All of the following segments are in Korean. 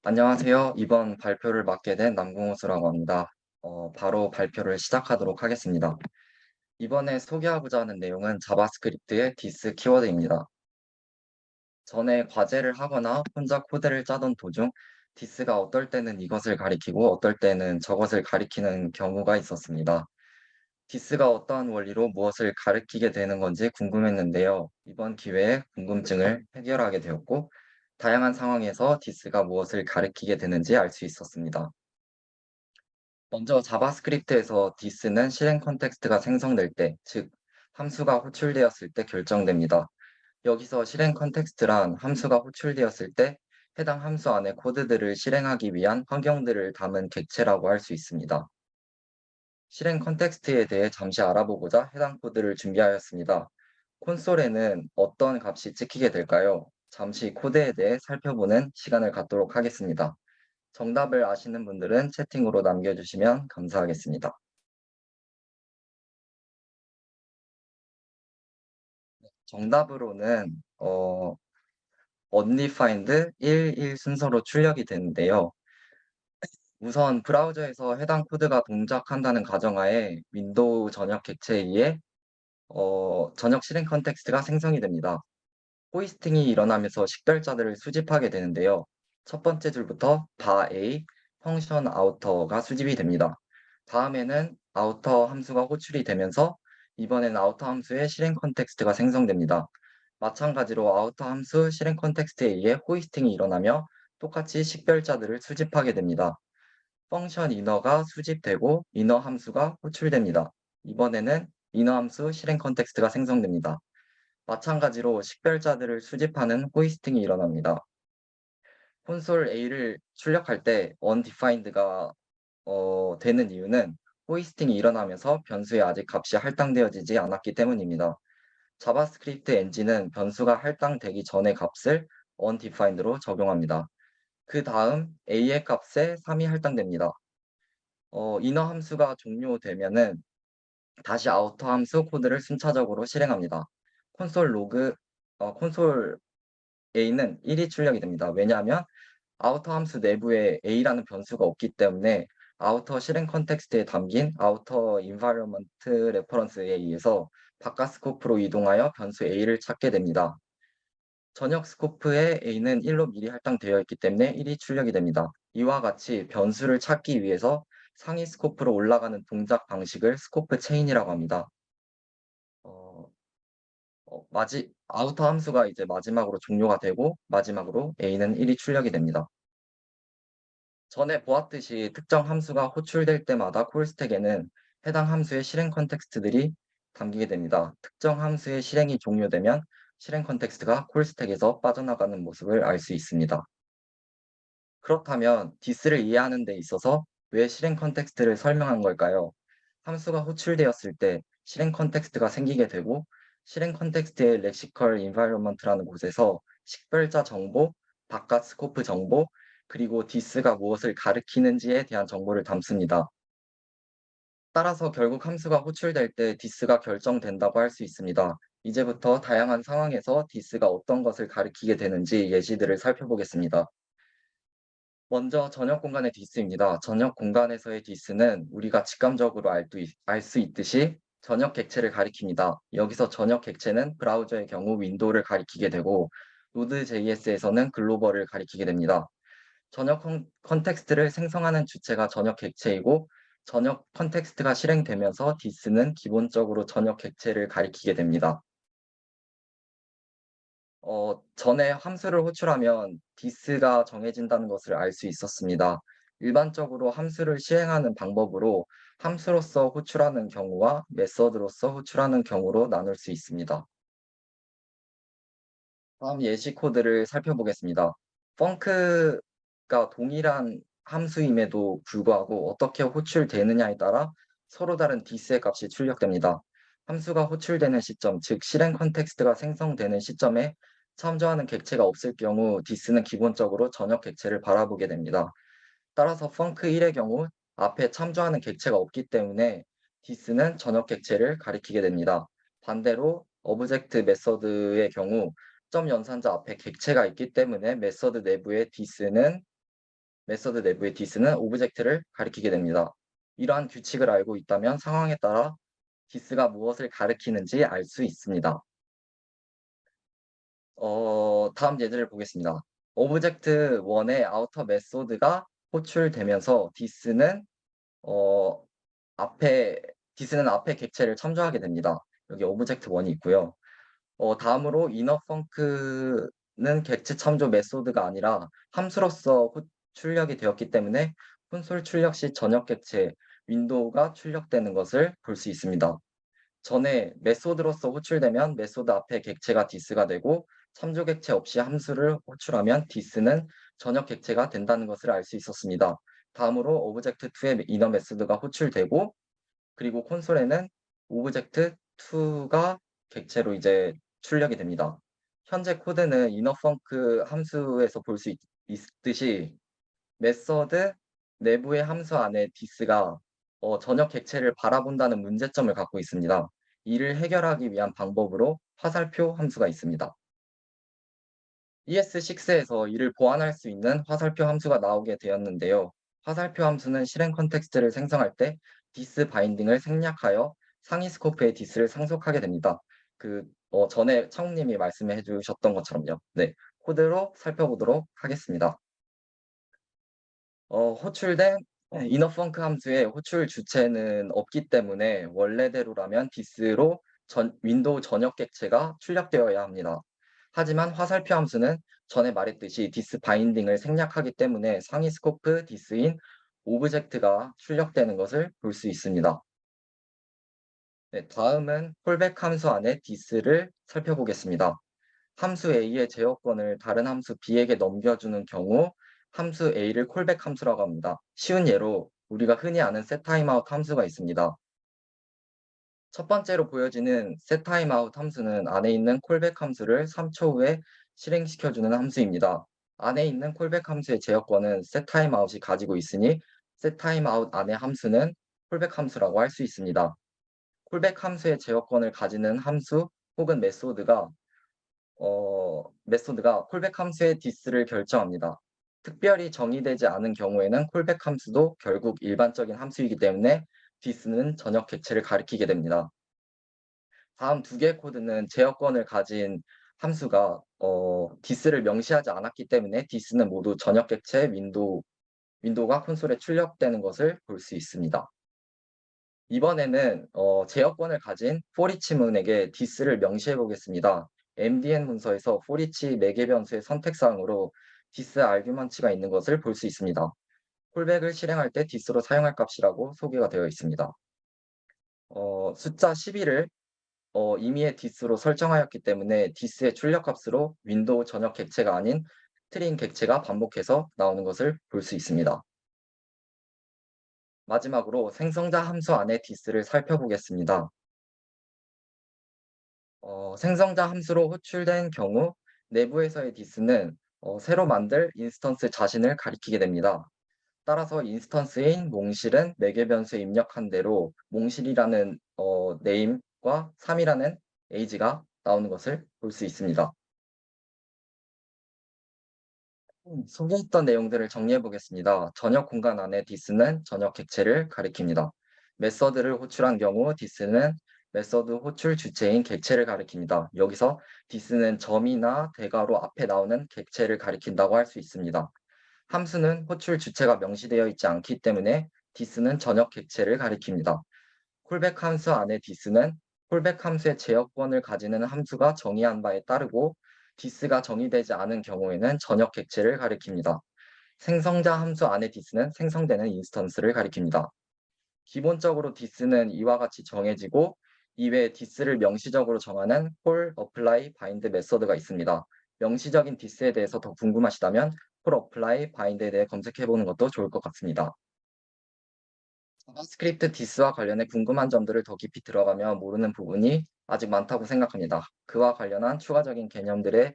안녕하세요. 이번 발표를 맡게 된 남궁호수라고 합니다. 바로 발표를 시작하도록 하겠습니다. 이번에 소개하고자 하는 내용은 자바스크립트의 디스 키워드입니다. 전에 과제를 하거나 혼자 코드를 짜던 도중 디스가 어떨 때는 이것을 가리키고 어떨 때는 저것을 가리키는 경우가 있었습니다. 디스가 어떠한 원리로 무엇을 가리키게 되는 건지 궁금했는데요. 이번 기회에 궁금증을 해결하게 되었고, 다양한 상황에서 디스가 무엇을 가리키게 되는지 알 수 있었습니다. 먼저 자바스크립트에서 디스는 실행 컨텍스트가 생성될 때, 즉 함수가 호출되었을 때 결정됩니다. 여기서 실행 컨텍스트란 함수가 호출되었을 때 해당 함수 안의 코드들을 실행하기 위한 환경들을 담은 객체라고 할 수 있습니다. 실행 컨텍스트에 대해 잠시 알아보고자 해당 코드를 준비하였습니다. 콘솔에는 어떤 값이 찍히게 될까요? 잠시 코드에 대해 살펴보는 시간을 갖도록 하겠습니다. 정답을 아시는 분들은 채팅으로 남겨주시면 감사하겠습니다. 정답으로는 undefined 11 순서로 출력이 되는데요. 우선 브라우저에서 해당 코드가 동작한다는 가정하에 윈도우 전역 객체에 의해 전역 실행 컨텍스트가 생성이 됩니다. 호이스팅이 일어나면서 식별자들을 수집하게 되는데요. 첫 번째 줄부터 바_a 펑션 아우터가 수집이 됩니다. 다음에는 아우터 함수가 호출이 되면서 이번엔 아우터 함수의 실행 컨텍스트가 생성됩니다. 마찬가지로 아우터 함수 실행 컨텍스트에 의해 호이스팅이 일어나며 똑같이 식별자들을 수집하게 됩니다. 펑션 이너가 수집되고 이너 함수가 호출됩니다. 이번에는 이너 함수 실행 컨텍스트가 생성됩니다. 마찬가지로 식별자들을 수집하는 호이스팅이 일어납니다. 콘솔 A를 출력할 때 undefined가 되는 이유는 호이스팅이 일어나면서 변수에 아직 값이 할당되어지지 않았기 때문입니다. 자바스크립트 엔진은 변수가 할당되기 전의 값을 undefined로 적용합니다. 그 다음 A의 값에 3이 할당됩니다. 이너 함수가 종료되면은 다시 아우터 함수 코드를 순차적으로 실행합니다. 콘솔 로그, 콘솔 A는 1이 출력이 됩니다. 왜냐하면 아우터 함수 내부에 A라는 변수가 없기 때문에 아우터 실행 컨텍스트에 담긴 아우터 인바이러먼트 레퍼런스에 의해서 바깥 스코프로 이동하여 변수 A를 찾게 됩니다. 전역 스코프에 A는 1로 미리 할당되어 있기 때문에 1이 출력이 됩니다. 이와 같이 변수를 찾기 위해서 상위 스코프로 올라가는 동작 방식을 스코프 체인이라고 합니다. 어, 아우터 함수가 이제 마지막으로 종료가 되고 마지막으로 A는 1이 출력이 됩니다. 전에 보았듯이 특정 함수가 호출될 때마다 콜스택에는 해당 함수의 실행 컨텍스트들이 담기게 됩니다. 특정 함수의 실행이 종료되면 실행 컨텍스트가 콜스택에서 빠져나가는 모습을 알 수 있습니다. 그렇다면 디스를 이해하는 데 있어서 왜 실행 컨텍스트를 설명한 걸까요? 함수가 호출되었을 때 실행 컨텍스트가 생기게 되고 실행 컨텍스트의 렉시컬 인바이러먼트라는 곳에서 식별자 정보, 바깥 스코프 정보, 그리고 디스가 무엇을 가리키는지에 대한 정보를 담습니다. 따라서 결국 함수가 호출될 때 디스가 결정된다고 할 수 있습니다. 이제부터 다양한 상황에서 디스가 어떤 것을 가리키게 되는지 예시들을 살펴보겠습니다. 먼저 전역 공간의 디스입니다. 전역 공간에서의 디스는 우리가 직감적으로 알 수 있듯이 전역 객체를 가리킵니다. 여기서 전역 객체는 브라우저의 경우 윈도우를 가리키게 되고 Node.js에서는 글로벌을 가리키게 됩니다. 전역 컨텍스트를 생성하는 주체가 전역 객체이고 전역 컨텍스트가 실행되면서 디스는 기본적으로 전역 객체를 가리키게 됩니다. 전에 함수를 호출하면 디스가 정해진다는 것을 알 수 있었습니다. 일반적으로 함수를 시행하는 방법으로 함수로서 호출하는 경우와 메서드로서 호출하는 경우로 나눌 수 있습니다. 다음 예시 코드를 살펴보겠습니다. 펑크가 동일한 함수임에도 불구하고 어떻게 호출되느냐에 따라 서로 다른 디스의 값이 출력됩니다. 함수가 호출되는 시점, 즉 실행 컨텍스트가 생성되는 시점에 참조하는 객체가 없을 경우 디스는 기본적으로 전역 객체를 바라보게 됩니다. 따라서 펑크1의 경우 앞에 참조하는 객체가 없기 때문에 디스는 전역 객체를 가리키게 됩니다. 반대로 오브젝트 메서드의 경우 점 연산자 앞에 객체가 있기 때문에 메서드 내부의 디스는 메소드 내부의 디스는 오브젝트를 가리키게 됩니다. 이러한 규칙을 알고 있다면 상황에 따라 디스가 무엇을 가리키는지 알 수 있습니다. 다음 예제를 보겠습니다. 오브젝트 1의 아우터 메소드가 호출되면서 어 앞에 앞에 객체를 참조하게 됩니다. 여기 오브젝트 1이 있고요. 다음으로 이너 펑크는 객체 참조 메소드가 아니라 함수로서 출력이 되었기 때문에 콘솔 출력 시 전역 객체 윈도우가 출력되는 것을 볼 수 있습니다. 전에 메소드로서 호출되면 메소드 앞에 객체가 디스가 되고 참조 객체 없이 함수를 호출하면 디스는 전역 객체가 된다는 것을 알 수 있었습니다. 다음으로 오브젝트 2의 이너 메소드가 호출되고 그리고 콘솔에는 오브젝트 2가 객체로 이제 출력이 됩니다. 현재 코드는 이너펑크 함수에서 볼 수 있듯이 메서드 내부의 함수 안에 디스가 전역 객체를 바라본다는 문제점을 갖고 있습니다. 이를 해결하기 위한 방법으로 화살표 함수가 있습니다. ES6에서 이를 보완할 수 있는 화살표 함수가 나오게 되었는데요. 화살표 함수는 실행 컨텍스트를 생성할 때 디스 바인딩을 생략하여 상위 스코프의 디스를 상속하게 됩니다. 전에 창욱님이 말씀해 주셨던 것처럼요. 네, 코드로 살펴보도록 하겠습니다. 호출된 이너 펑크 함수의 호출 주체는 없기 때문에 원래대로라면 디스로 윈도우 전역 객체가 출력되어야 합니다. 하지만 화살표 함수는 전에 말했듯이 디스 바인딩을 생략하기 때문에 상위 스코프 디스인 오브젝트가 출력되는 것을 볼 수 있습니다. 네, 다음은 콜백 함수 안에 디스를 살펴보겠습니다. 함수 A의 제어권을 다른 함수 B에게 넘겨주는 경우 함수 A를 콜백 함수라고 합니다. 쉬운 예로 우리가 흔히 아는 setTimeout 함수가 있습니다. 첫 번째로 보여지는 setTimeout 함수는 안에 있는 콜백 함수를 3초 후에 실행시켜주는 함수입니다. 안에 있는 콜백 함수의 제어권은 setTimeout이 가지고 있으니 setTimeout 안의 함수는 콜백 함수라고 할 수 있습니다. 콜백 함수의 제어권을 가지는 함수 혹은 메소드가 콜백 함수의 디스를 결정합니다. 특별히 정의되지 않은 경우에는 콜백 함수도 결국 일반적인 함수이기 때문에 디스는 전역 객체를 가리키게 됩니다. 다음 두 개의 코드는 제어권을 가진 함수가 디스를 명시하지 않았기 때문에 디스는 모두 전역 객체 윈도우가 콘솔에 출력되는 것을 볼 수 있습니다. 이번에는 제어권을 가진 포리치 문에게 디스를 명시해 보겠습니다. MDN 문서에서 포리치 매개 변수의 선택사항으로 디스 아규먼트가 있는 것을 볼 수 있습니다. 콜백을 실행할 때 디스로 사용할 값이라고 소개가 되어 있습니다. 숫자 12를 임의의 디스로 설정하였기 때문에 디스의 출력값으로 윈도우 전역 객체가 아닌 스트링 객체가 반복해서 나오는 것을 볼 수 있습니다. 마지막으로 생성자 함수 안의 디스를 살펴보겠습니다. 생성자 함수로 호출된 경우 내부에서의 디스는 새로 만들 인스턴스 자신을 가리키게 됩니다. 따라서 인스턴스인 몽실은 매개 변수에 입력한 대로 몽실이라는 네임과 3이라는 에이지가 나오는 것을 볼 수 있습니다. 소개했던 내용들을 정리해 보겠습니다. 전역 공간 안에 디스는 전역 객체를 가리킵니다. 메서드를 호출한 경우 디스는 메서드 호출 주체인 객체를 가리킵니다. 여기서 디스는 점이나 대괄호 앞에 나오는 객체를 가리킨다고 할 수 있습니다. 함수는 호출 주체가 명시되어 있지 않기 때문에 디스는 전역 객체를 가리킵니다. 콜백 함수 안에 디스는 콜백 함수의 제어권을 가지는 함수가 정의한 바에 따르고 디스가 정의되지 않은 경우에는 전역 객체를 가리킵니다. 생성자 함수 안에 디스는 생성되는 인스턴스를 가리킵니다. 기본적으로 디스는 이와 같이 정해지고 이외에 디스를 명시적으로 정하는 콜, 어플라이, 바인드 메서드가 있습니다. 명시적인 디스에 대해서 더 궁금하시다면 콜, 어플라이, 바인드에 대해 검색해 보는 것도 좋을 것 같습니다. 자바스크립트 디스와 관련해 궁금한 점들을 더 깊이 들어가며 모르는 부분이 아직 많다고 생각합니다. 그와 관련한 추가적인 개념들의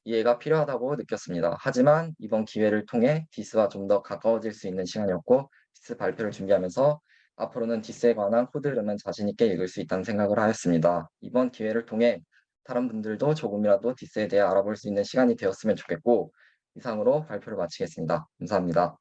이해가 필요하다고 느꼈습니다. 하지만 이번 기회를 통해 디스와 좀 더 가까워질 수 있는 시간이었고 디스 발표를 준비하면서 앞으로는 디스에 관한 코드 흐름은 자신 있게 읽을 수 있다는 생각을 하였습니다. 이번 기회를 통해 다른 분들도 조금이라도 디스에 대해 알아볼 수 있는 시간이 되었으면 좋겠고 이상으로 발표를 마치겠습니다. 감사합니다.